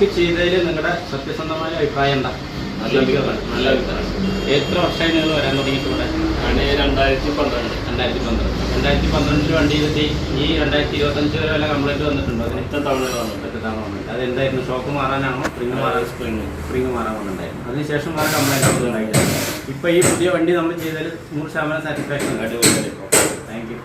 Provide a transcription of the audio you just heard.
Work ചെയ്തതിൽ നിങ്ങളുടെ സത്യസന്ധമായ അഭിപ്രായം എന്താ? നല്ല അഭിപ്രായം. എത്ര വർഷമായി നിങ്ങൾ വരാൻ തുടങ്ങിയിട്ട് ഇവിടെ? 2012 വണ്ടിയിലെത്തി. ഈ 2025 വരെ വല്ല കംപ്ലൈൻറ്റ് വന്നിട്ടുണ്ടോ? അതിന് 8 തവണ വന്നിട്ട് അതെന്തായിരുന്നു? ഷോക്ക് മാറാനാണോ സ്പ്രിങ് മാറാൻ വന്നിട്ടുണ്ടായിരുന്നു? അതിനുശേഷം വേറെ കംപ്ലൈൻറ്റ് ഒന്നും ഉണ്ടായില്ല. ഇപ്പോൾ ഈ പുതിയ വണ്ടി നമ്മൾ ചെയ്തതിൽ 100% സാറ്റിസ്ഫാക്ഷൻ. അടിപൊളി. Thank you.